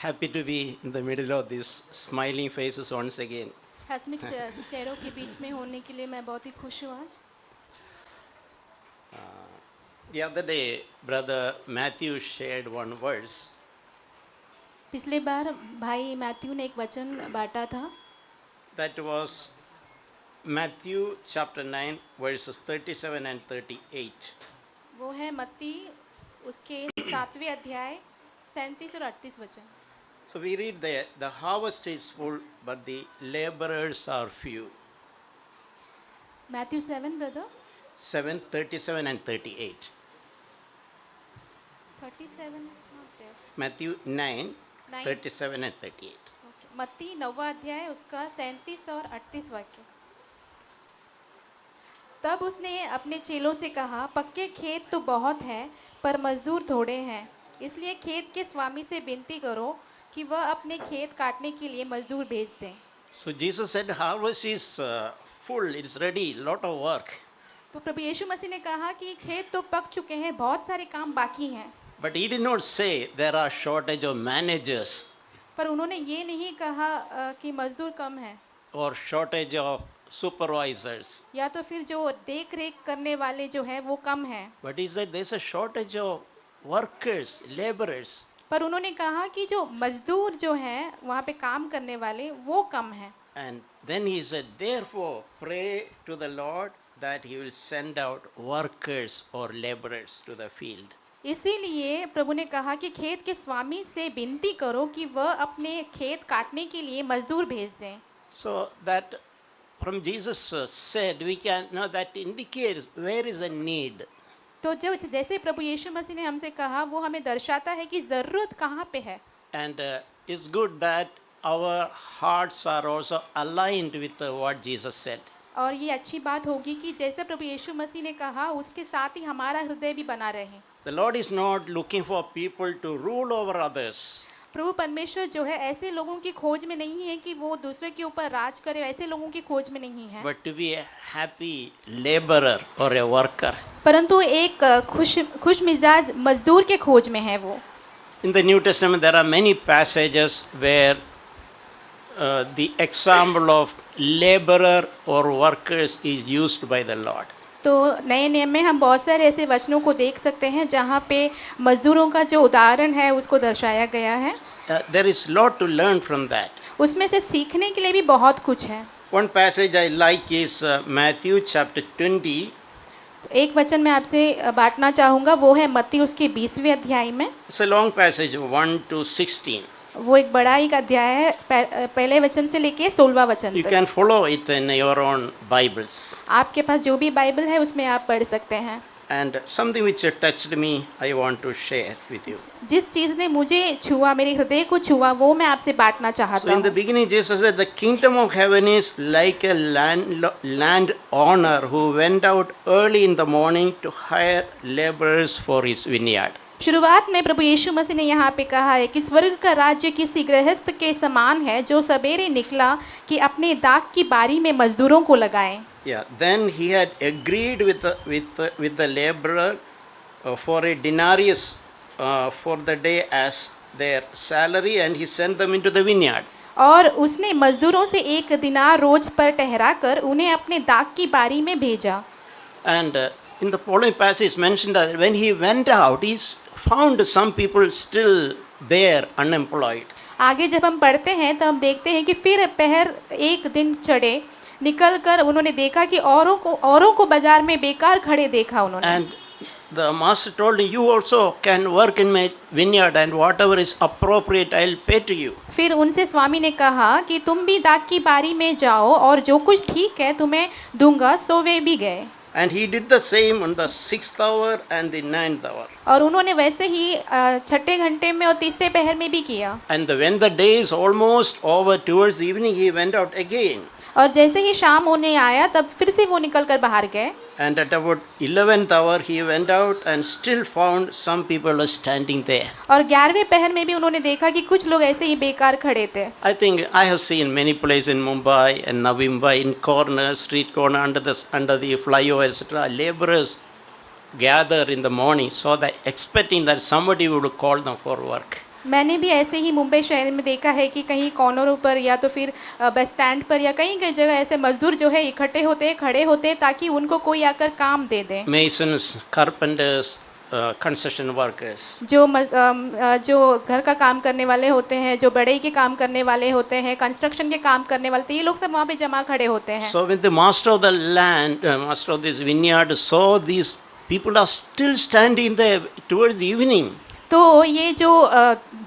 happy to be in the middle of these smiling faces once again. हंसमुख चेहरों के बीच में होने के लिए मैं बहुत ही खुश हूँ आज। The other day, Brother Matthew shared one verse. पिछले बार भाई मैथ्यू ने एक वचन बांटा था। That was Matthew chapter 9, verses 37 and 38. वो है मत्ती उसके 7वें अध्याय 37 और 38 वचन। So we read there, the harvest is full, but the laborers are few. Matthew 7 brother 7, 37 and 38. 37 is not there. Matthew 9, 9. 37 and 38. Okay. मत्ती 9वां अध्याय उसका 37 और 38 वाक्य। तब उसने अपने चेलों से कहा, पक्के खेत तो बहुत हैं, पर मजदूर थोड़े हैं। इसलिए खेत के स्वामी से विनती करो कि वह अपने खेत काटने के लिए मजदूर भेज दें। So Jesus said, harvest is full, it's ready, lot of work. तो प्रभु यीशु मसीह ने कहा कि खेत तो पक चुके हैं, बहुत सारे काम बाकी हैं। But he did not say there are shortage of managers पर उन्होंने ये नहीं कहा कि मजदूर कम हैं or shortage of supervisors. या तो फिर जो देख रेख करने वाले जो है वो कम हैं। But he said there's a shortage of workers, laborers. पर उन्होंने कहा कि जो मजदूर जो हैं वहाँ पे काम करने वाले वो कम हैं। And then he said, therefore, pray to the Lord that he will send out workers or laborers to the field. इसीलिए प्रभु ने कहा कि खेत के स्वामी से विनती करो कि वह अपने खेत काटने के लिए मजदूर भेज दें। So that from Jesus said, we can know that indicates where is a need. तो जब जैसे प्रभु यीशु मसीह ने हमसे कहा वो हमें दर्शाता है कि ज़रूरत कहाँ पे है। And it's good that our hearts are also aligned with what Jesus said. और ये अच्छी बात होगी कि जैसे प्रभु यीशु मसीह ने कहा उसके साथ ही हमारा हृदय भी बना रहे। The Lord is not looking for people to rule over others. प्रभु परमेश्वर जो है ऐसे लोगों की खोज में नहीं है कि वो दूसरे के ऊपर राज करे, ऐसे लोगों की खोज में नहीं है। But to be a happy laborer or a worker. परंतु एक खुश मिजाज मजदूर के खोज में है वो। In the New Testament there are many passages where the example of laborer or workers is used by the Lord. तो नए नियम में हम बहुत सारे ऐसे वचनों को देख सकते हैं जहाँ पे मजदूरों का जो उदाहरण है उसको दर्शाया गया है। There is lot to learn from that. उसमें से सीखने के लिए भी बहुत कुछ है। One passage I like is Matthew chapter 20. तो एक वचन मैं आपसे बांटना चाहूँगा, वो है मत्ती उसके 20वें अध्याय में। It's a long passage, 1 to 16. वो एक बड़ा ही अध्याय है, पहले वचन से लेके 16वां वचन You तक। can follow it in your own Bibles. आपके पास जो भी बाइबल है उसमें आप पढ़ सकते हैं। And something which touched me, I want to share with you. जिस चीज़ ने मुझे छुआ, मेरे हृदय को छुआ, वो मैं आपसे बांटना So चाहता in the हूँ। beginning Jesus said, the kingdom of heaven is like a landowner who went out early in the morning to hire laborers for his vineyard. शुरुआत में प्रभु यीशु मसीह ने यहाँ पे कहा है कि स्वर्ग का राज्य किसी गृहस्थ के समान है जो सवेरे निकला कि अपने दाख की बारी में मजदूरों को लगाए। Yeah, then he had agreed with the laborer for a denarius for the day as their salary, and he sent them into the vineyard. और उसने मजदूरों से 1 दिनार रोज पर ठहरा कर उन्हें अपने दाख की बारी में भेजा। And in the following passage is mentioned that when he went out, he found some people still there unemployed. आगे जब हम पढ़ते हैं तो हम देखते हैं कि फिर पहर एक दिन चढ़े, निकल कर उन्होंने देखा कि औरों को बाजार में बेकार खड़े देखा उन्होंने। And the master told him, you also can work in my vineyard, and whatever is appropriate I'll pay to you. फिर उनसे स्वामी ने कहा कि तुम भी दाख की बारी में जाओ और जो कुछ ठीक है तुम्हें दूंगा। सो वे भी गए। And he did the same on the 6th hour and the 9th hour. और उन्होंने वैसे ही 6ठे घंटे में और तीसरे पहर में भी किया। And when the day is almost over, towards evening, he went out again. और जैसे ही शाम होने आया तब फिर से वो निकल कर बाहर गए। And at about 11th hour, he went out and still found some people were standing there. और 11वें पहर में भी उन्होंने देखा कि कुछ लोग ऐसे ही बेकार खड़े थे। I think I have seen many places in Mumbai and Navi Mumbai, in corners, street corner, under the flyover, etc. Laborers gather in the morning, so that expecting that somebody would call them for work. मैंने भी ऐसे ही मुंबई शहर में देखा है कि कहीं कॉर्नरों पर या तो फिर बस स्टैंड पर या कहीं कहीं जगह ऐसे मजदूर जो है इकट्ठे होते हैं, खड़े होते हैं ताकि उनको कोई आकर काम दे दे। Masons, carpenters, construction workers. जो घर का काम करने वाले होते हैं, जो बढ़ई के काम करने वाले होते हैं, कंस्ट्रक्शन के काम करने वाले, तो ये लोग सब वहाँ पे जमा खड़े होते हैं। So when the master of the land, master of this vineyard saw these people are still standing there towards the evening, तो ये जो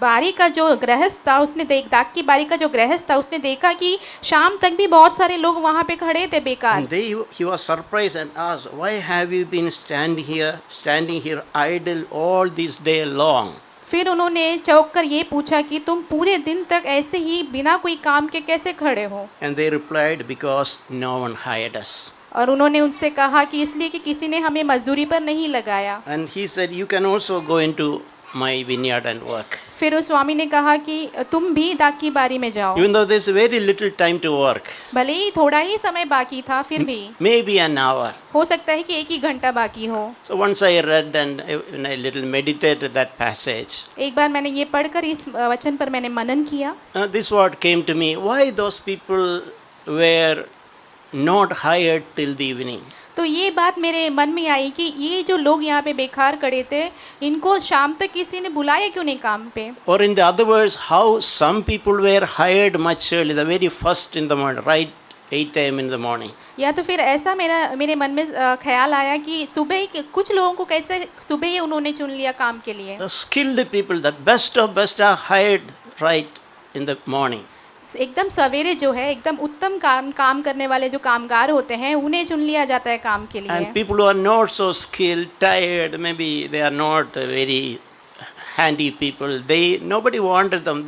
बारी का जो गृहस्थ था उसने दाख की बारी का जो गृहस्थ था उसने देखा कि शाम तक भी बहुत सारे लोग वहाँ पे खड़े थे बेकार। and he was surprised and asked, "Why have you been standing here idle all this day long?" फिर उन्होंने चौंक कर ये पूछा कि तुम पूरे दिन तक ऐसे ही बिना कोई काम के कैसे खड़े हो? And they replied, "Because no one hired us." और उन्होंने उनसे कहा कि इसलिए कि किसी ने हमें मजदूरी पर नहीं लगाया। And he said, "You can also go into my vineyard and work." फिर उस स्वामी ने कहा कि तुम भी दाख की बारी में जाओ। Even though there's very little time to work, भले ही थोड़ा ही समय बाकी था, फिर भी maybe an hour. हो सकता है कि 1 ही घंटा बाकी हो। So once I read and when I little meditated that passage, एक बार मैंने ये पढ़कर इस वचन पर मैंने मनन किया। this word came to me: why those people were not hired till the evening? तो ये बात मेरे मन में आई कि ये जो लोग यहाँ पे बेकार खड़े थे, इनको शाम तक किसी ने बुलाया क्यों नहीं काम पे? Or in the other words, how some people were hired much early, the very first in the morning, right 8 a.m. in the morning. या तो फिर ऐसा मेरे मन में ख्याल आया कि सुबह ही कुछ लोगों को कैसे सुबह ही उन्होंने चुन लिया काम के लिए। The skilled people, the best of best are hired right in the morning. एकदम सवेरे जो है एकदम उत्तम काम करने वाले जो कामगार होते हैं उन्हें चुन लिया जाता है काम के लिए। And people who are not so skilled, tired, maybe they are not very handy people, nobody wanted them,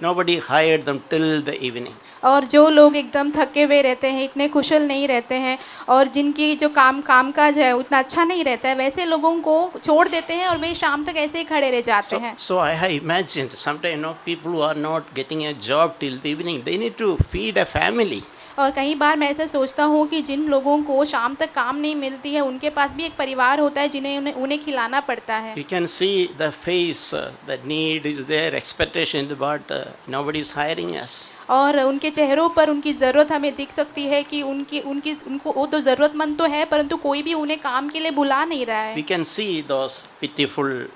nobody hired them till the evening. और जो लोग एकदम थके हुए रहते हैं, इतने कुशल नहीं रहते हैं और जिनकी जो कामकाज है उतना अच्छा नहीं रहता है, वैसे लोगों को छोड़ देते हैं और वे शाम तक ऐसे ही खड़े रह जाते हैं। So I imagined sometimes people who are not getting a job till the evening, they need to feed a family. और कई बार मैं ऐसा सोचता हूँ कि जिन लोगों को शाम तक काम नहीं मिलती है उनके पास भी एक परिवार होता है जिन्हें उन्हें खिलाना पड़ता है। You can see the face, the need is there, expectation, but nobody is hiring us. और उनके चेहरों पर उनकी ज़रूरत हमें दिख सकती है कि उनको वो तो ज़रूरतमंद तो है परंतु कोई भी उन्हें काम के लिए बुला नहीं रहा है। We can see those pitiful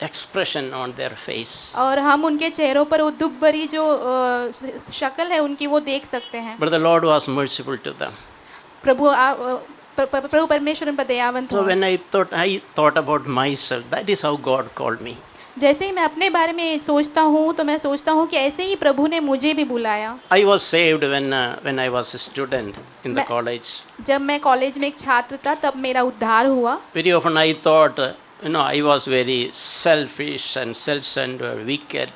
expression on their face. और हम उनके चेहरों पर वो दुख भरी जो शक्ल है उनकी वो देख सकते हैं। But the Lord was merciful to them. प्रभु परमेश्वर उन पर दयावंत So हो। when I thought about myself, that is how God called me. जैसे ही मैं अपने बारे में सोचता हूँ तो मैं सोचता हूँ कि ऐसे ही प्रभु ने मुझे भी बुलाया। I was saved when I was a student in the college. जब मैं कॉलेज में एक छात्र था तब मेरा उद्धार हुआ। Very often I thought, I was very selfish and self-centered, wicked.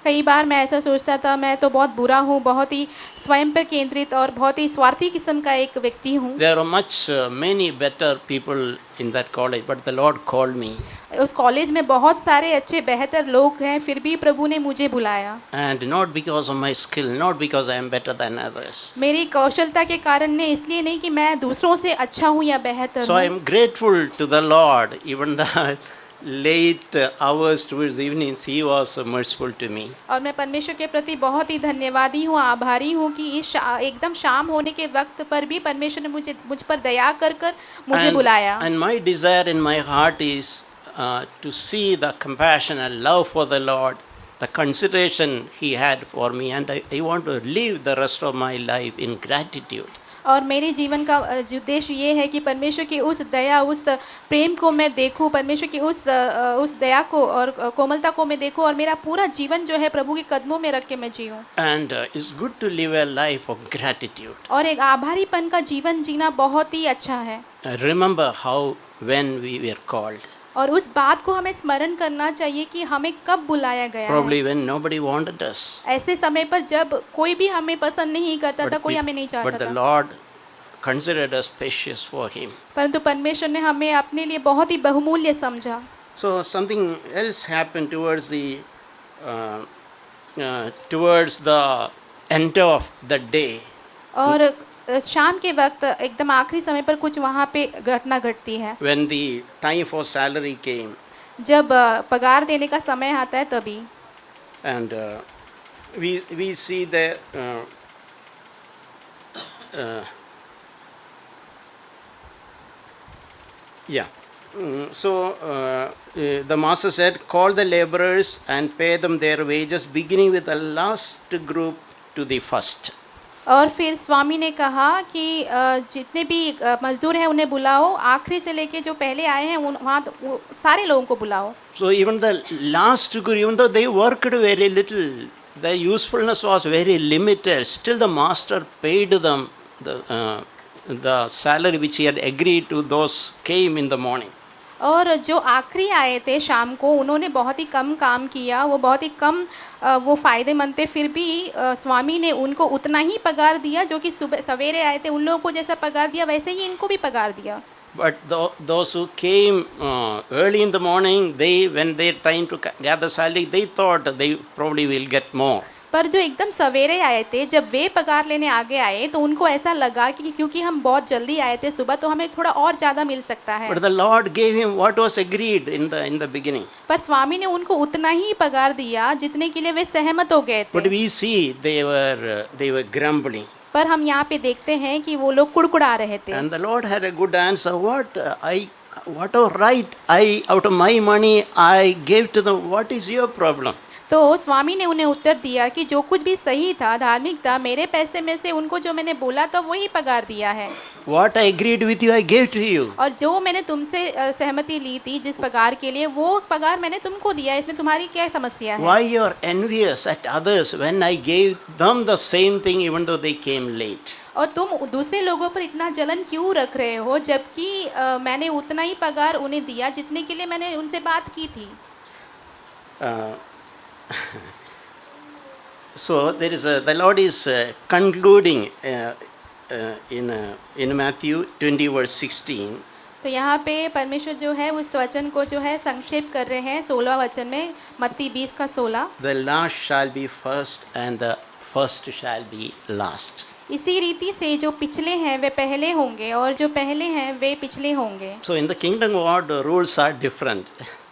कई बार मैं ऐसा सोचता था मैं तो बहुत बुरा हूँ, बहुत ही स्वयं पर केंद्रित और बहुत ही स्वार्थी किस्म का एक व्यक्ति हूँ। There are many better people in that college, but the Lord called me. उस कॉलेज में बहुत सारे अच्छे बेहतर लोग हैं, फिर भी प्रभु ने मुझे बुलाया। And not because of my skill, not because I am better than others. मेरी कौशलता के कारण ने, इसलिए नहीं कि मैं दूसरों से अच्छा हूँ या बेहतर So I हूँ। am grateful to the Lord, even the late hours towards the evenings, He was merciful to me. और मैं परमेश्वर के प्रति बहुत ही धन्यवादी हूँ, आभारी हूँ कि एकदम शाम होने के वक्त पर भी परमेश्वर ने मुझ पर दया कर मुझे बुलाया। And my desire in my heart is to see the compassion and love for the Lord, the consideration He had for me, and I want to live the rest of my life in gratitude. और मेरे जीवन का उद्देश्य ये है कि परमेश्वर की उस दया, उस प्रेम को मैं देखूं, परमेश्वर की उस दया को और कोमलता को मैं देखूं और मेरा पूरा जीवन जो है प्रभु के कदमों में रख के मैं जीऊं। And it's good to live a life of gratitude. और एक आभारीपन का जीवन जीना बहुत ही अच्छा है। Remember when we were called. और उस बात को हमें स्मरण करना चाहिए कि हमें कब बुलाया गया Probably है। when nobody wanted us. ऐसे समय पर जब कोई भी हमें पसंद नहीं करता था, कोई हमें नहीं But चाहता the था, Lord considered us precious for Him. परंतु परमेश्वर ने हमें अपने लिए बहुत ही बहुमूल्य समझा। So something else happened towards the end of the day. और शाम के वक्त एकदम आखिरी समय पर कुछ वहाँ पे घटना घटती है। When the time for salary came, जब पगार देने का समय आता है तभी। And we see there, yeah. So the master said, call the laborers and pay them their wages, beginning with the last group to the first. और फिर स्वामी ने कहा कि जितने भी मजदूर हैं उन्हें बुलाओ, आखिरी से लेके जो पहले आए हैं वहाँ सारे लोगों को बुलाओ। So even the last group, even though they worked very little, their usefulness was very limited, still the master paid them the salary which he had agreed to those came in the morning. और जो आखिरी आए थे शाम को, उन्होंने बहुत ही कम काम किया, वो बहुत ही कम वो फ़ायदेमंद थे, फिर भी स्वामी ने उनको उतना ही पगार दिया जो कि सुबह सवेरे आए थे उन लोगों को जैसा पगार दिया वैसे ही इनको भी पगार दिया। But those who came early in the morning, when their time to gather salary, they thought they probably will get more. पर जो एकदम सवेरे आए थे, जब वे पगार लेने आगे आए तो उनको ऐसा लगा कि क्योंकि हम बहुत जल्दी आए थे सुबह तो हमें थोड़ा और ज़्यादा मिल सकता है। But the Lord gave him what was agreed in the beginning. पर स्वामी ने उनको उतना ही पगार दिया जितने के लिए वे सहमत हो गए But थे। we see they were grumbling. पर हम यहाँ पे देखते हैं कि वो लोग कुड़कुड़ा रहे थे। And the Lord had a good answer. Whatever right out of my money I gave to them. What is your problem? तो स्वामी ने उन्हें उत्तर दिया कि जो कुछ भी सही था, धार्मिक था, मेरे पैसे में से उनको जो मैंने बोला था वही पगार दिया है। What I agreed with you, I gave to you. और जो मैंने तुमसे सहमति ली थी जिस पगार के लिए, वो पगार मैंने तुमको दिया, इसमें तुम्हारी क्या समस्या है? Why you are envious at others when I gave them the same thing even though they came late? और तुम दूसरे लोगों पर इतना जलन क्यों रख रहे हो जबकि मैंने उतना ही पगार उन्हें दिया जितने के लिए मैंने उनसे बात की थी। So the Lord is concluding in Matthew 20 verse 16. तो यहाँ पे परमेश्वर जो है उस वचन को जो है संक्षेप कर रहे हैं 16 वचन में, मत्ती 20 का 16। The last shall be first and the first shall be last. इसी रीति से जो पिछले हैं वे पहले होंगे और जो पहले हैं वे पिछले होंगे। So in the kingdom of God, the rules are different.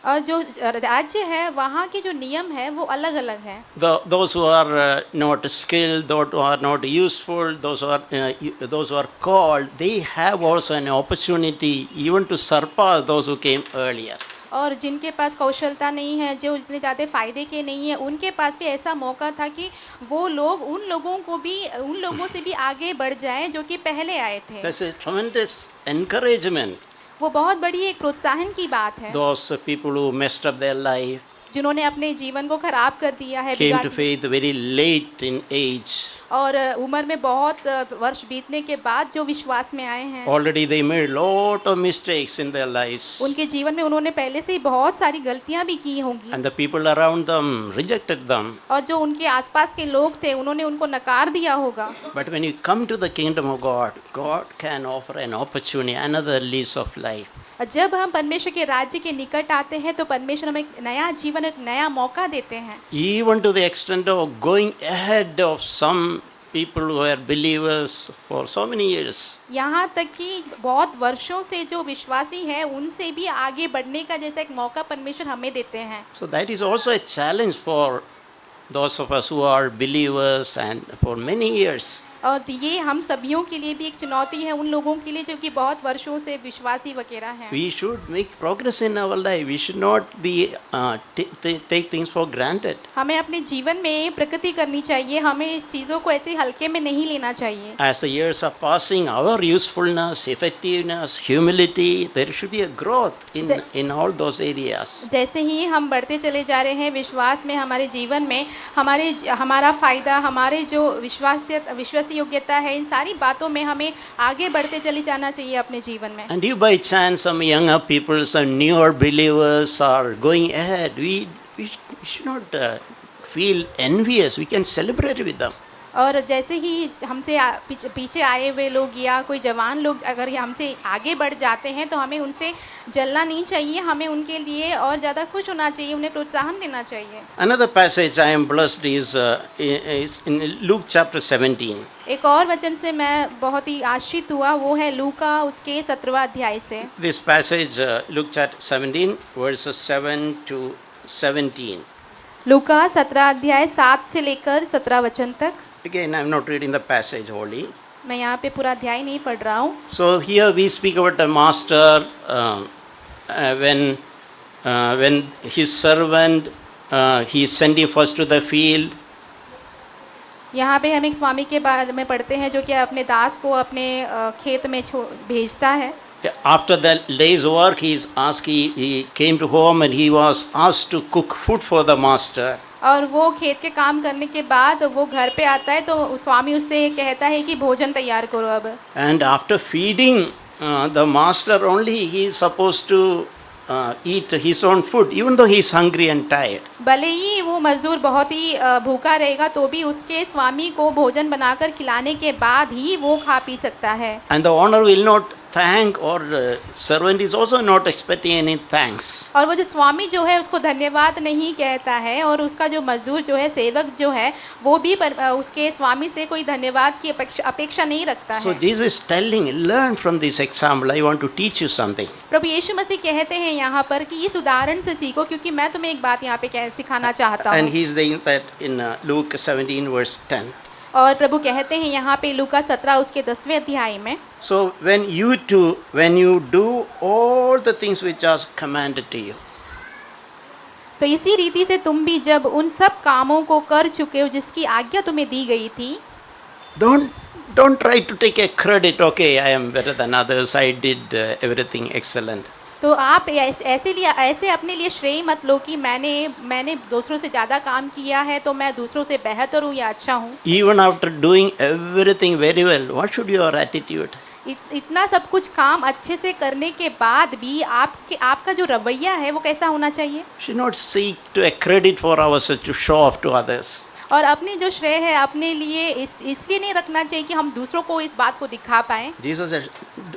और जो राज्य है वहाँ के जो नियम है वो अलग अलग हैं। Those who are not skilled, those who are not useful, those who are called, they have also an opportunity even to surpass those who came earlier. और जिनके पास कौशलता नहीं है, जो इतने ज़्यादा फ़ायदे के नहीं है, उनके पास भी ऐसा मौका था कि वो लोग उन लोगों से भी आगे बढ़ जाएं जो कि पहले आए थे। That's a tremendous encouragement. वो बहुत बड़ी एक प्रोत्साहन की बात है। Those people who messed up their life, जिन्होंने अपने जीवन को खराब कर दिया है, came to faith very late in age. और उम्र में बहुत वर्ष बीतने के बाद जो विश्वास में आए हैं, Already they made lot of mistakes in their lives. उनके जीवन में उन्होंने पहले से ही बहुत सारी गलतियां भी की होंगी। And the people around them rejected them. और जो उनके आसपास के लोग थे उन्होंने उनको नकार दिया होगा। But when you come to the kingdom of God, God can offer an opportunity, another lease of life. जब हम परमेश्वर के राज्य के निकट आते हैं तो परमेश्वर हमें एक नया जीवन, एक नया मौका देते हैं। Even to the extent of going ahead of some people who are believers for so many years. यहाँ तक कि बहुत वर्षों से जो विश्वासी हैं उनसे भी आगे बढ़ने का जैसा एक मौका परमेश्वर हमें देते हैं। So that is also a challenge for those of us who are believers and for many years. और ये हम सभियों के लिए भी एक चुनौती है, उन लोगों के लिए जो कि बहुत वर्षों से विश्वासी वगैरह हैं। We should make progress in our life. We should not be take things for granted. हमें अपने जीवन में प्रगति करनी चाहिए, हमें इस चीज़ों को ऐसे हल्के में नहीं लेना चाहिए। As the years are passing, our usefulness, effectiveness, humility, there should be a growth in all those areas. जैसे ही हम बढ़ते चले जा रहे हैं विश्वास में, हमारे जीवन में हमारा फ़ायदा, हमारे जो विश्वास योग्यता है, इन सारी बातों में हमें आगे बढ़ते चले जाना चाहिए अपने जीवन में। And if by chance some younger people, some newer believers are going ahead, we should not feel envious. We can celebrate with them. और जैसे ही हमसे पीछे आए हुए लोग या कोई जवान लोग अगर हमसे आगे बढ़ जाते हैं तो हमें उनसे जलना नहीं चाहिए, हमें उनके लिए और ज़्यादा खुश होना चाहिए, उन्हें प्रोत्साहन देना चाहिए। Another passage I am blessed is in Luke chapter 17. एक और वचन से मैं बहुत ही आशीषित हुआ, वो है लूका उसके 17वां अध्याय से। This passage, Luke chapter 17, verses 7 to 17. लूका 17 अध्याय 7 से लेकर 17 वचन तक। Again, I am not reading the passage wholly. मैं यहाँ पे पूरा अध्याय नहीं पढ़ रहा हूँ। So here we speak about a master when his servant he sent him first to the field. यहाँ पे हम एक स्वामी के बारे में पढ़ते हैं जो कि अपने दास को अपने खेत में भेजता है। After the day's work, he came to home and he was asked to cook food for the master. और वो खेत के काम करने के बाद वो घर पे आता है तो स्वामी उससे कहता है कि भोजन तैयार करो अब। And after feeding the master only, he is supposed to eat his own food, even though he is hungry and tired. भले ही वो मजदूर बहुत ही भूखा रहेगा तो भी उसके स्वामी को भोजन बनाकर खिलाने के बाद ही वो खा पी सकता है। And the owner will not thank, or servant is also not expecting any thanks. और वो जो स्वामी जो है उसको धन्यवाद नहीं कहता है और उसका जो मजदूर जो है, सेवक जो है, वो भी उसके स्वामी से कोई धन्यवाद की अपेक्षा नहीं रखता है। So Jesus is telling, learn from this example. I want to teach you something. प्रभु यीशु मसीह कहते हैं यहाँ पर कि इस उदाहरण से सीखो क्योंकि मैं तुम्हें एक बात यहाँ पे सिखाना चाहता And हूँ। he is saying that in Luke 17 verse 10. और प्रभु कहते हैं यहाँ पे लूका 17 उसके 10वें अध्याय में, So when you do all the things which are commanded to you. तो इसी रीति से तुम भी जब उन सब कामों को कर चुके हो जिसकी आज्ञा तुम्हें दी गई थी, Don't try to take a credit. Okay, I am better than others. I did everything excellent. तो आप ऐसे अपने लिए श्रेय मत लो कि मैंने दूसरों से ज़्यादा काम किया है तो मैं दूसरों से बेहतर हूँ या अच्छा हूँ। Even after doing everything very well, what should your attitude? इतना सब कुछ काम अच्छे से करने के बाद भी आपका जो रवैया है वो कैसा होना चाहिए? Should not seek to a credit for ourselves to show off to others. और अपनी जो श्रेय है अपने लिए इसलिए नहीं रखना चाहिए कि हम दूसरों को इस बात को दिखा पाएं। Jesus said,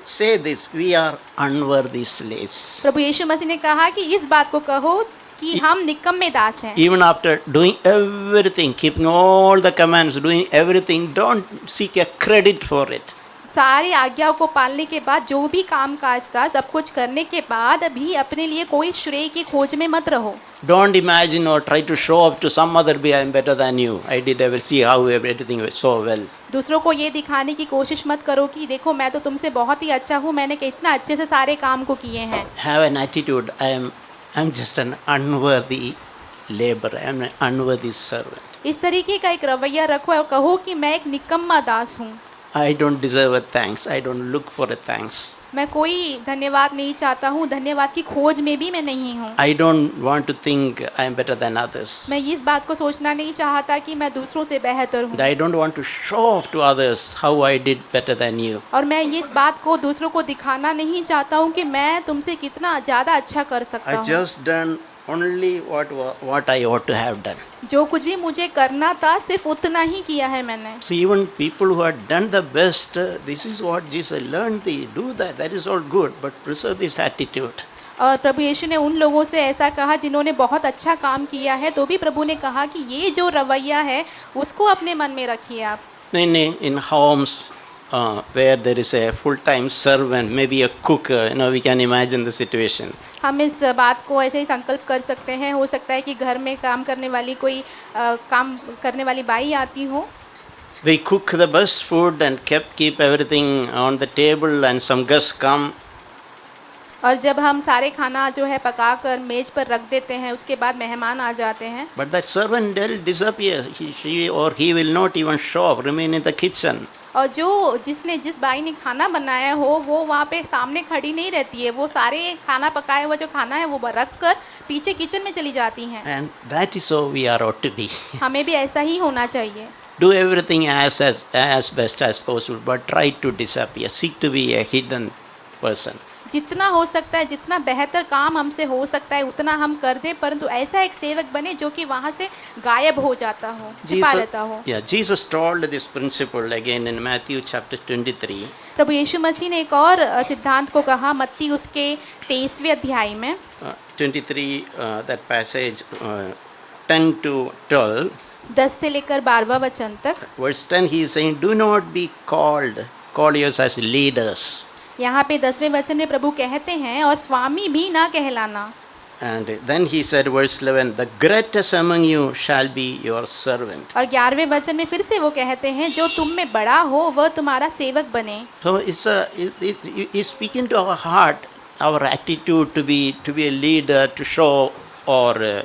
say this, we are unworthy slaves. प्रभु यीशु मसीह ने कहा कि इस बात को कहो कि हम निकम्मे दास हैं। Even after doing everything, keeping all the commands, doing everything, don't seek a credit for it. सारी आज्ञाओं को पालने के बाद जो भी काम काज था सब कुछ करने के बाद भी अपने लिए कोई श्रेय की खोज में मत रहो। Don't imagine or try to show up to some other, I am better than you. I did see how everything was so well. दूसरों को ये दिखाने की कोशिश मत करो कि देखो मैं तो तुमसे बहुत ही अच्छा हूँ, मैंने कितना अच्छे से सारे काम को किए हैं। Have an attitude, I am just an unworthy laborer. I am an unworthy servant. इस तरीके का एक रवैया रखो और कहो कि मैं एक निकम्मा दास हूँ। I don't deserve a thanks. I don't look for a thanks. मैं कोई धन्यवाद नहीं चाहता हूँ, धन्यवाद की खोज में भी मैं नहीं हूँ। I don't want to think I am better than others. मैं इस बात को सोचना नहीं चाहता कि मैं दूसरों से बेहतर हूँ। And I don't want to show off to others how I did better than you. और मैं इस बात को दूसरों को दिखाना नहीं चाहता हूँ कि मैं तुमसे कितना ज़्यादा अच्छा कर सकता I हूँ। just done only what I ought to have done. जो कुछ भी मुझे करना था सिर्फ उतना ही किया है मैंने। So even people who had done the best, this is what Jesus learned. They do that. That is all good, but preserve this attitude. और प्रभु यीशु ने उन लोगों से ऐसा कहा जिन्होंने बहुत अच्छा काम किया है, तो भी प्रभु ने कहा कि ये जो रवैया है उसको अपने मन में रखिए आप। In homes where there is a full-time servant, maybe a cook, we can imagine the situation. हम इस बात को ऐसे ही संकल्प कर सकते हैं, हो सकता है कि घर में काम करने वाली कोई काम करने वाली बाई आती हो। They cook the best food and keep everything on the table, and some guests come. और जब हम सारे खाना जो है पका कर मेज पर रख देते हैं उसके बाद मेहमान आ जाते हैं। But that servant will disappear. She or he will not even show up, remain in the kitchen. और जिस बाई ने खाना बनाया हो वो वहाँ पे सामने खड़ी नहीं रहती है, वो सारे खाना पकाया हुआ जो खाना है वो रख कर पीछे किचन में चली जाती हैं। And that is how we are ought to be. हमें भी ऐसा ही होना चाहिए। Do everything as best as possible, but try to disappear. Seek to be a hidden person. जितना हो सकता है, जितना बेहतर काम हमसे हो सकता है उतना हम कर दें, परंतु ऐसा एक सेवक बने जो कि वहाँ से गायब हो जाता हो, छिपा रहता हो। Jesus told this principle again in Matthew chapter 23. प्रभु यीशु मसीह ने एक और सिद्धांत को कहा मत्ती उसके 23वें अध्याय में 23, that passage 10 to 12. 10 से लेकर 12वां वचन तक। Verse 10 he is saying, do not be call yours as leaders. यहाँ पे 10वें वचन में प्रभु कहते हैं और स्वामी भी ना कहलाना। And then he said, verse 11, the greatest among you shall be your servant. और 11वें वचन में फिर से वो कहते हैं जो तुम में बड़ा हो वह तुम्हारा सेवक बने। So it's speaking to our heart, our attitude to be a leader, to show or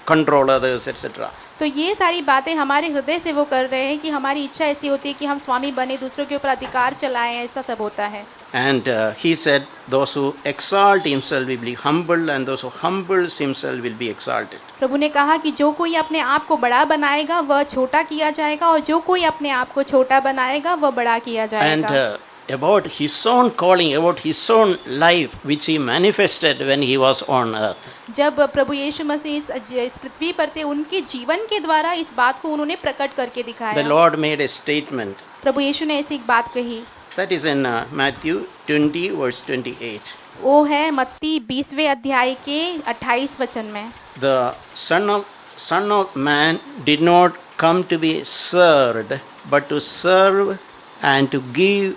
control others, etc. तो ये सारी बातें हमारे हृदय से वो कर रहे हैं कि हमारी इच्छा ऐसी होती है कि हम स्वामी बने, दूसरों के ऊपर अधिकार चलाएं, ऐसा सब होता है। And he said, those who exalt himself will be humbled, and those who humbles himself will be exalted. प्रभु ने कहा कि जो कोई अपने आप को बड़ा बनाएगा वह छोटा किया जाएगा, और जो कोई अपने आप को छोटा बनाएगा वह बड़ा किया जाएगा। And about his own calling, about his own life, which he manifested when he was on earth. जब प्रभु यीशु मसीह इस पृथ्वी पर थे, उनके जीवन के द्वारा इस बात को उन्होंने प्रकट करके The दिखाया। Lord made a statement. प्रभु यीशु ने ऐसी एक बात कही, That is in Matthew 20 verse 28. वो है मत्ती 20वें अध्याय के 28 वचन में। The Son of Man did not come to be served, but to serve and to give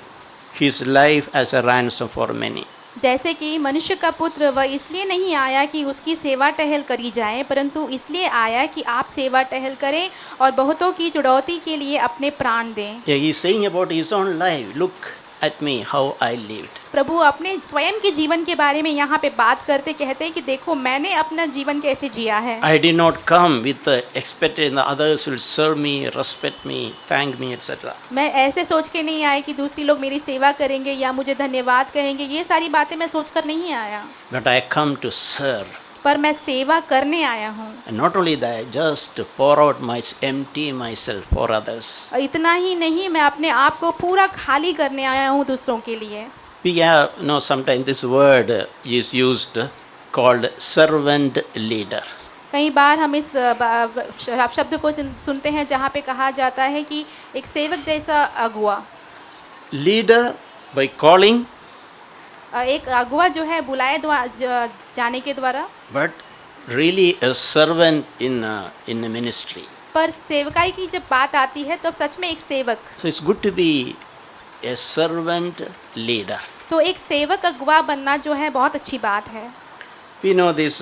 his life as a ransom for many. जैसे कि मनुष्य का पुत्र वह इसलिए नहीं आया कि उसकी सेवा टहल करी जाए, परंतु इसलिए आया कि आप सेवा टहल करें और बहुतों की छुड़ौती के लिए अपने प्राण दें। Yeah, he is saying about his own life, look at me how I lived. प्रभु अपने स्वयं के जीवन के बारे में यहाँ पे बात करते कहते हैं कि देखो मैंने अपना जीवन कैसे जिया है। I did not come with the expectation that others will serve me, respect me, thank me, etc. मैं ऐसे सोच के नहीं आया कि दूसरी लोग मेरी सेवा करेंगे या मुझे धन्यवाद कहेंगे, ये सारी बातें मैं सोचकर नहीं आया, But I come to serve. पर मैं सेवा करने आया हूँ। And not only that, just to pour out empty myself for others. और इतना ही नहीं, मैं अपने आप को पूरा खाली करने आया हूँ दूसरों के लिए। We have, sometimes this word is used called servant leader. कई बार हम इस शब्द को सुनते हैं जहाँ पे कहा जाता है कि एक सेवक जैसा अगुआ। Leader by calling, एक अगुआ जो है बुलाए जाने के द्वारा, but really a servant in a ministry. पर सेवकाई की जब बात आती है तो सच में एक सेवक। So it's good to be a servant leader. तो एक सेवक अगुआ बनना जो है बहुत अच्छी बात है। We know this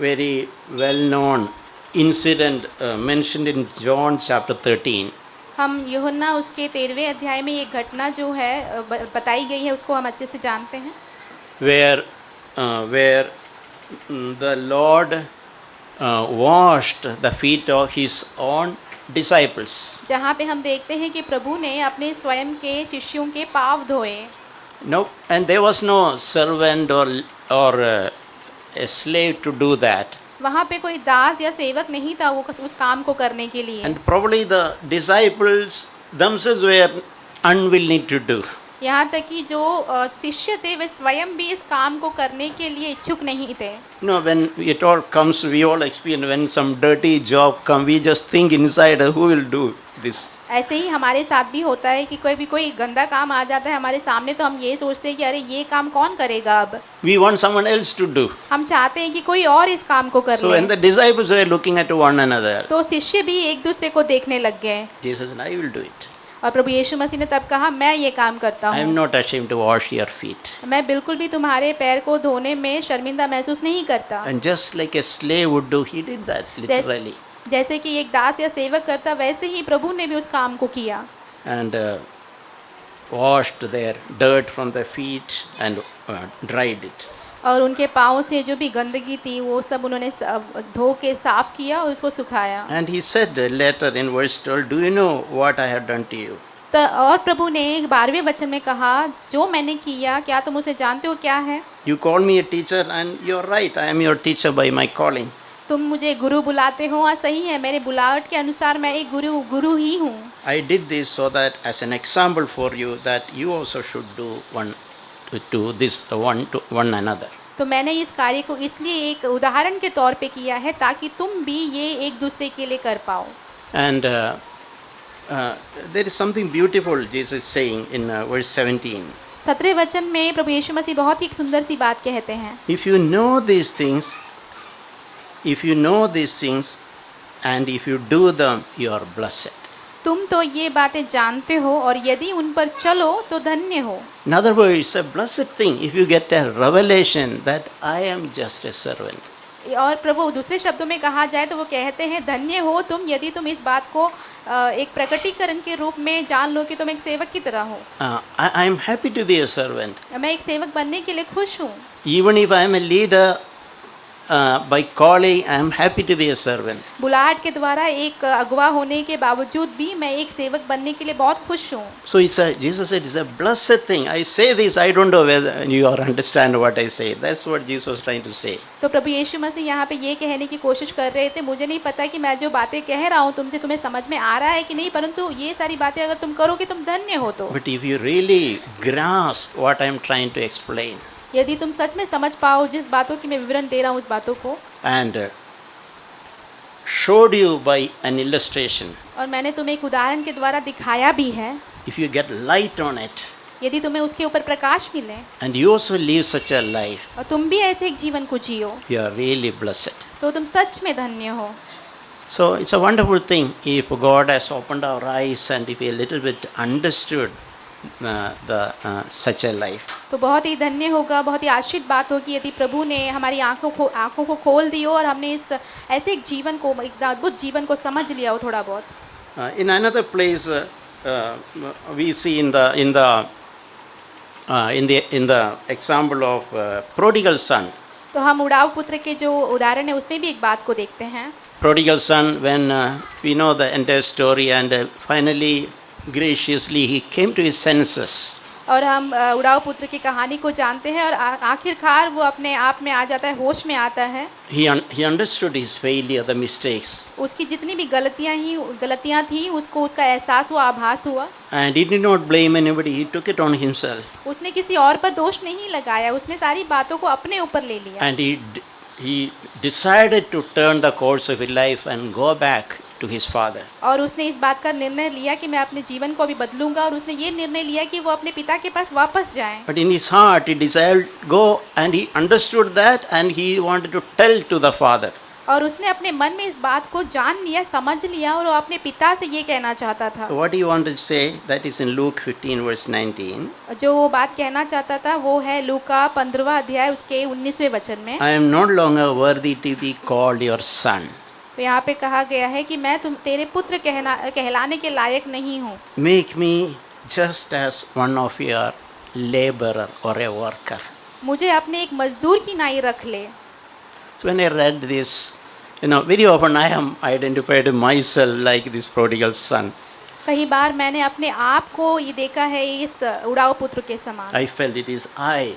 very well-known incident mentioned in John chapter 13. हम यूहन्ना उसके 13वें अध्याय में ये घटना जो है बताई गई है, उसको हम अच्छे से जानते हैं। Where the Lord washed the feet of his own disciples. जहाँ पे हम देखते हैं कि प्रभु ने अपने स्वयं के शिष्यों के पाँव धोए। No, and there was no servant or a slave to do that. वहाँ पे कोई दास या सेवक नहीं था वो उस काम को करने के लिए। And probably the disciples themselves were unwilling to do. यहाँ तक कि जो शिष्य थे वे स्वयं भी इस काम को करने के लिए इच्छुक नहीं थे। When it all comes, we all experience when some dirty job come, we just think inside, who will do this? ऐसे ही हमारे साथ भी होता है कि कोई गंदा काम आ जाता है हमारे सामने तो हम ये सोचते हैं कि अरे ये काम कौन करेगा अब। We want someone else to do. हम चाहते हैं कि कोई और इस काम को कर So when the disciples were looking at one another, तो शिष्य भी एक दूसरे को देखने लग गए। Jesus said, I will do it. और प्रभु यीशु मसीह ने तब कहा मैं ये काम करता I am हूँ। not ashamed to wash your feet. मैं बिल्कुल भी तुम्हारे पैर को धोने में शर्मिंदा महसूस नहीं करता। And just like a slave would do, he did that literally. जैसे कि एक दास या सेवक करता वैसे ही प्रभु ने भी उस काम को किया। And washed their dirt from their feet and dried it. और उनके पाँव से जो भी गंदगी थी वो सब उन्होंने धो के साफ किया और उसको सुखाया। And he said later in verse 12, do you know what I have done to you? तो और प्रभु ने 12वें वचन में कहा जो मैंने किया क्या तुम उसे जानते हो क्या है? You call me a teacher and you are right, I am your teacher by my calling. तुम मुझे गुरु बुलाते हो, हाँ सही है, मेरे बुलावट के अनुसार मैं एक गुरु ही हूँ। I did this so that as an example for you that you also should do one to this to one another. तो मैंने इस कार्य को इसलिए एक उदाहरण के तौर पे किया है ताकि तुम भी ये एक दूसरे के लिए कर पाओ। And there is something beautiful Jesus is saying in verse 17. 17 वचन में प्रभु यीशु मसीह बहुत ही एक सुंदर सी बात कहते हैं। If you know these things and if you do them, you are blessed. तुम तो ये बातें जानते हो और यदि उन पर चलो तो धन्य हो। In other words, it's a blessed thing if you get a revelation that I am just a servant. और प्रभु दूसरे शब्दों में कहा जाए तो वो कहते हैं धन्य हो तुम यदि तुम इस बात को एक प्रकटीकरण के रूप में जान लो कि तुम एक सेवक की तरह हो। I am happy to be a servant. मैं एक सेवक बनने के लिए खुश हूँ। Even if I am a leader by calling, I am happy to be a servant. बुलाहट के द्वारा एक अगुवा होने के बावजूद भी मैं एक सेवक बनने के लिए बहुत खुश हूँ। So Jesus said it's a blessed thing. I say this, I don't know whether you understand what I say. That's what Jesus was trying to say. तो प्रभु यीशु मसीह यहाँ पे ये कहने की कोशिश कर रहे थे, मुझे नहीं पता कि मैं जो बातें कह रहा हूँ तुमसे तुम्हें समझ में आ रहा है कि नहीं, परंतु ये सारी बातें अगर तुम करोगे तुम धन्य हो। तो But if you really grasp what I am trying to explain, यदि तुम सच में समझ पाओ जिस बातों की मैं विवरण दे रहा हूँ उस बातों को, and showed you by an illustration, और मैंने तुम्हें एक उदाहरण के द्वारा दिखाया भी है, if you get light on it, यदि तुम्हें उसके ऊपर प्रकाश मिले and you also live such a life, और तुम भी ऐसे एक जीवन को जियो, you are really blessed. तो तुम सच में धन्य हो। So it's a wonderful thing if God has opened our eyes and if we a little bit understood such a life. तो बहुत ही धन्य होगा, बहुत ही आशीष बात होगी यदि प्रभु ने हमारी आंखों को खोल दी हो और हमने इस ऐसे एक जीवन को, एक अद्भुत जीवन को समझ लिया हो थोड़ा बहुत। In another place, we see in the example of prodigal son. तो हम उड़ाव पुत्र के जो उदाहरण है उसमें भी एक बात को देखते हैं। Prodigal son, when we know the entire story, and finally graciously he came to his senses. और हम उड़ाव पुत्र की कहानी को जानते हैं और आखिरकार वो अपने आप में आ जाता है, होश में आता है। He understood his failure, the mistakes. उसकी जितनी भी गलतियां थी उसको उसका एहसास हुआ, आभास हुआ। And he did not blame anybody. He took it on himself. उसने किसी और पर दोष नहीं लगाया, उसने सारी बातों को अपने ऊपर ले लिया। And he decided to turn the course of his life and go back to his father. और उसने इस बात का निर्णय लिया कि मैं अपने जीवन को अभी बदलूंगा, और उसने ये निर्णय लिया कि वो अपने पिता के पास वापस जाए। But in his heart he desired to go, and he understood that, and he wanted to tell to the father. और उसने अपने मन में इस बात को जान लिया, समझ लिया, और वो अपने पिता से ये कहना चाहता था। So what he wanted to say, that is in Luke 15 verse 19. जो वो बात कहना चाहता था वो है लूका 15वां अध्याय उसके 19वें वचन में। I am no longer worthy to be called your son. तो यहाँ पे कहा गया है कि मैं तेरे पुत्र कहलाने के लायक नहीं हूँ। Make me just as one of your laborer or a worker. मुझे अपने एक मजदूर की नाई रख ले। So when I read this, very often I am identified myself like this prodigal son. कई बार मैंने अपने आप को ये देखा है इस उड़ाव पुत्र के समान। I felt it is I.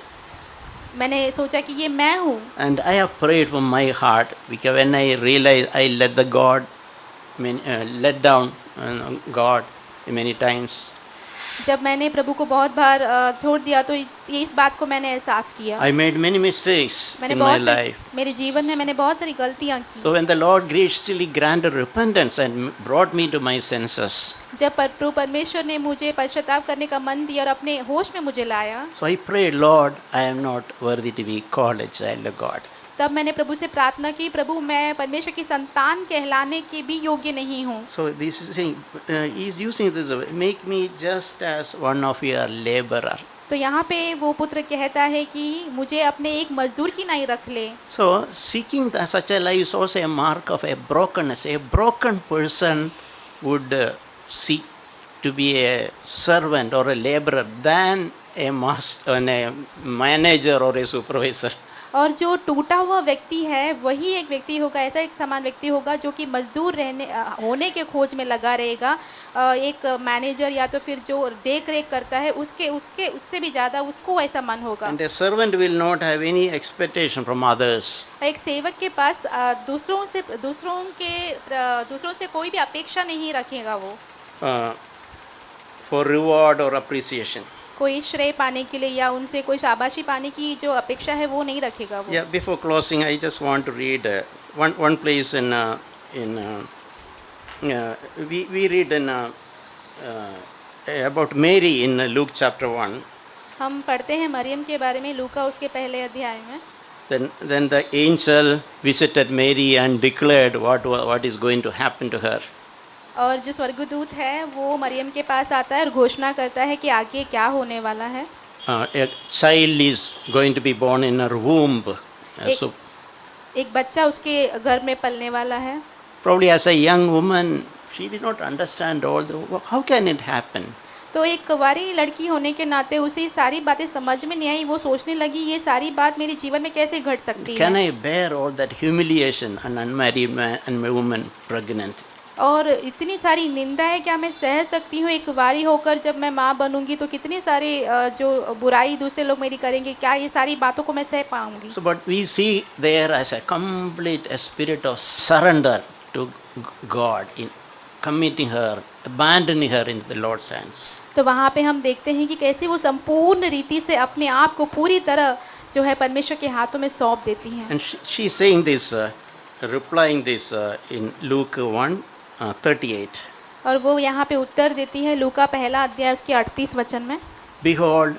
मैंने सोचा कि ये मैं हूँ। And I have prayed from my heart, because when I realized I let down God many times. जब मैंने प्रभु को बहुत बार छोड़ दिया तो इस बात को मैंने एहसास किया। I made many mistakes in my life. मेरे जीवन में मैंने बहुत सारी गलतियाँ की। So when the Lord graciously granted repentance and brought me to my senses, जब प्रभु परमेश्वर ने मुझे पश्चाताप करने का मन दिया और अपने होश में मुझे लाया, so I prayed, Lord, I am not worthy to be called a child of God. तब मैंने प्रभु से प्रार्थना की, प्रभु मैं परमेश्वर की संतान कहलाने के भी योग्य नहीं हूँ। So this is saying, he is using this, make me just as one of your laborer. तो यहाँ पे वो पुत्र कहता है कि मुझे अपने एक मजदूर की नाई रख ले। So seeking such a life is also a mark of a brokenness. A broken person would seek to be a servant or a laborer than a manager or a supervisor. और जो टूटा हुआ व्यक्ति है वही एक व्यक्ति होगा, ऐसा एक समान व्यक्ति होगा जो कि मजदूर होने के खोज में लगा रहेगा। एक मैनेजर या तो फिर जो देख रेख करता है उससे भी ज़्यादा उसको ऐसा मन होगा। And a servant will not have any expectation from others. एक सेवक के पास दूसरों से कोई भी अपेक्षा नहीं रखेगा वो For reward or appreciation. कोई श्रेय पाने के लिए या उनसे कोई शाबाशी पाने की जो अपेक्षा है वो नहीं रखेगा वो। Yeah, before closing, I just want to read one place we read about Mary in Luke chapter 1. हम पढ़ते हैं मरियम के बारे में लूका उसके पहले अध्याय में। Then the angel visited Mary and declared what is going to happen to her. और जो स्वर्गदूत है वो मरियम के पास आता है और घोषणा करता है कि आगे क्या होने वाला है। A child is going to be born in her womb. So एक बच्चा उसके गर्भ में पलने वाला है। probably as a young woman, she did not understand how can it happen? तो एक कुंवारी लड़की होने के नाते उसे ये सारी बातें समझ में नहीं आई। वो सोचने लगी ये सारी बात मेरे जीवन में कैसे घट सकती है। Can I bear all that humiliation, an unmarried man and a woman pregnant? और इतनी सारी निंदा है क्या मैं सह सकती हूँ एक कुंवारी होकर? जब मैं माँ बनूंगी तो कितनी सारी जो बुराई दूसरे लोग मेरी करेंगे, क्या ये सारी बातों को मैं सह पाऊंगी? So, but we see there as a complete spirit of surrender to God in committing her, abandoning her into the Lord's hands. तो वहाँ पे हम देखते हैं कि कैसे वो संपूर्ण रीति से अपने आप को पूरी तरह जो है परमेश्वर के हाथों में सौंप देती हैं। And she is saying this, replying this in Luke 1:38. और वो यहाँ पे उत्तर देती है लूका पहला अध्याय उसके 38 वचन में। Behold,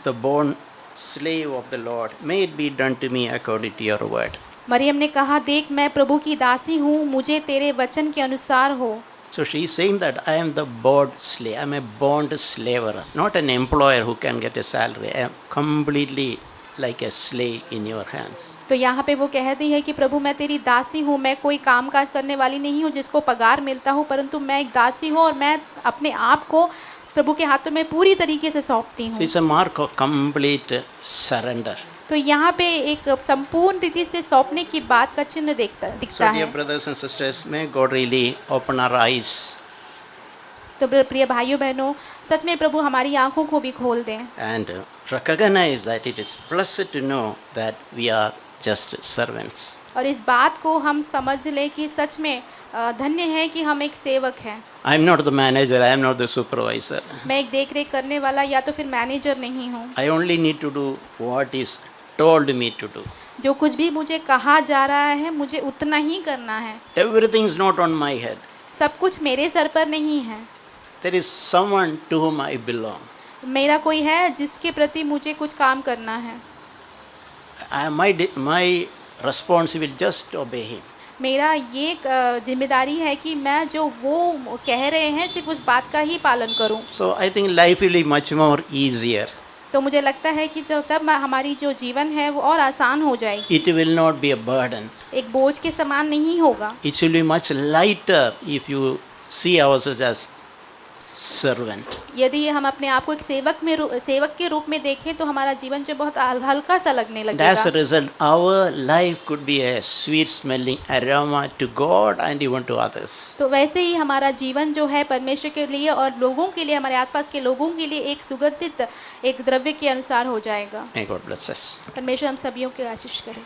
the born slave of the Lord, may it be done to me according to your word. Maryam ने कहा, देख मैं प्रभु की दासी हूँ, मुझे तेरे वचन के अनुसार हो। So she is saying that I am the bond slave, I am a bond slaver, not an employer who can get a salary. I am completely like a slave in your hands. तो यहाँ पे वो कहती है कि प्रभु मैं तेरी दासी हूँ, मैं कोई काम काज करने वाली नहीं हूँ जिसको पगार मिलता हूँ, परंतु मैं एक दासी हूँ और मैं अपने आप को प्रभु के हाथों में पूरी तरीके से सौंपती So हूँ। it's a mark of complete surrender. तो यहाँ पे एक संपूर्ण रीति से सौंपने की बात का चिन्ह दिखता So dear है। brothers and sisters, may God really open our eyes तो प्रिय भाइयों बहनों, सच में प्रभु हमारी आंखों को भी खोल दें and recognize that it is blessed to know that we are just servants. और इस बात को हम समझ लें कि सच में धन्य है कि हम एक सेवक हैं। I am not the manager, I am not the supervisor. मैं एक देख रेख करने वाला या तो फिर मैनेजर नहीं हूँ। I only need to do what is told me to do. जो कुछ भी मुझे कहा जा रहा है मुझे उतना ही करना है। Everything is not on my head. सब कुछ मेरे सर पर नहीं है। There is someone to whom I belong. मेरा कोई है जिसके प्रति मुझे कुछ काम करना है। My responsibility just to obey him. मेरा ये जिम्मेदारी है कि मैं जो वो कह रहे हैं सिर्फ उस बात का ही पालन करूं। So I think life will be much more easier. तो मुझे लगता है कि तब हमारी जो जीवन है वो और आसान हो जाएगी। It will not be a burden. एक बोझ के समान नहीं होगा। It will be much lighter if you see ourselves as servant. यदि हम अपने आप को एक सेवक के रूप में देखें तो हमारा जीवन जो बहुत हल्का सा लगने And लगेगा। as a result, our life could be a sweet smelling aroma to God and even to others. तो वैसे ही हमारा जीवन जो है परमेश्वर के लिए और लोगों के लिए, हमारे आसपास के लोगों के लिए एक सुगंधित एक द्रव्य के अनुसार हो जाएगा। May God bless us. परमेश्वर हम सभी की आशीष करे।